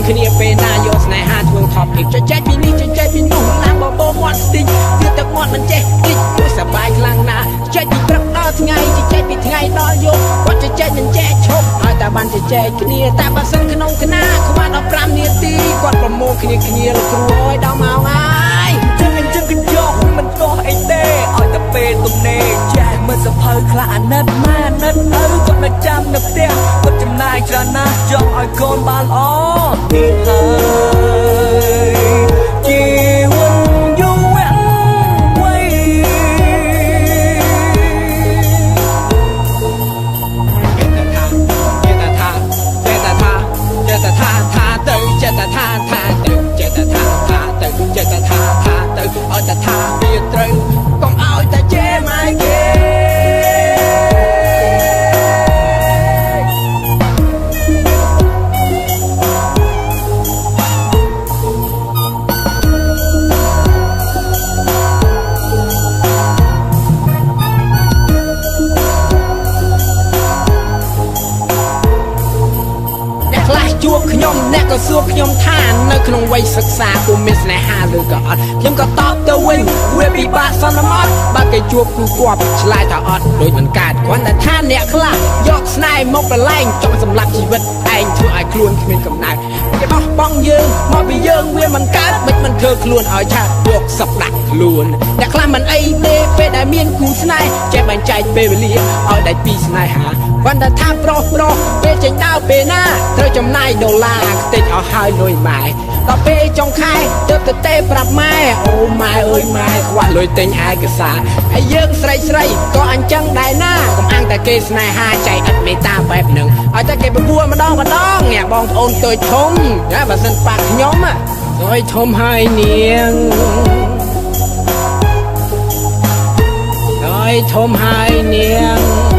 គ្នាពេលណាយកស្នេហាធ្វើថប់ពីចេះពីនេះចេះពីនោះឡាបបមាត់ស្ទីគឺទឹកមាត់មិនចេះតិចព្រោះសបាយខ្លាំងណាស់ចេះពីព្រឹកដល់ថ្ងៃចេះពីថ្ងៃដល់យប់គាត់ចេះមិនចេះឈប់ហើយតែបានចេះគ្នាតែបើសិនក្នុងគណៈខ្វះដល់5នាទីគាត់ប្រមូលគ្នាលោកគ្រូអើយដល់ម៉ោងហើយចឹងយកមិនទាស់អីទេឲ្យតែពេលទំនេរចេះមិនសភៅខ្លះអាណិតម៉ែអាណិតឪគាត់នៅចាំនៅផ្ទះគាត់ចំណាយច្រើនណាស់ចង់ឲ្យកូនបានល្អនេះហើយជីវិតយូរវែងវ័យថាទៅចិត្តថាទៅចិត្តថាទៅឲ្យតែថាវាត្រូវកុំឲ្យតែជេរមកគេជួបខ្ញុំអ្នកក៏សួរខ្ញុំថានៅក្នុងវ័យសិក្សាគូមានស្នេហាឬក៏អត់ខ្ញុំក៏តបទៅវិញវាពិបាកសន្មត់បើគេជួបគូគាត់ឆ្លើយថាអត់ដូចមិនកើតគ្រាន់តែថាអ្នកខ្លះយកស្នេហ៍មកប្រឡែងចង់សម្លាប់ជីវិតឯងធ្វើឲ្យខ្លួនគ្មានកំណើតគេបោះបង់យើងមកពីយើងវាមិនកើតមិនធ្វើខ្លួនឲ្យឆាប់យកសពដាក់ខ្លួនអ្នកខ្លះមិនអីទេពេលដែលមានគូស្នេហ៍ចេះបែងចែកពេលវេលាឲ្យដៃពីស្នេហាគ្រាន់តែថាប្រុសពេលចេញដើរពេលណាត្រូវចំណាយដុល្លារខ្ទេចឲ្យហើយលុយម៉ែដល់ពេលចុងខែទៅទេប្រាប់ម៉ែអូម៉ែអើយម៉ែខ្វះលុយទិញឯកសារហើយយើងស្រីក៏អញ្ចឹងដែរណាកុំអាំងតែគេស្នេហាចៃឥតមេត្តាបែបហ្នឹងឲ្យតែគេបបួលម្ដងអ្នកបងប្អូនតូចធំណាបើសិនប៉ាខ្ញុំតូចធំហើយនាងតូចធំហើយនាង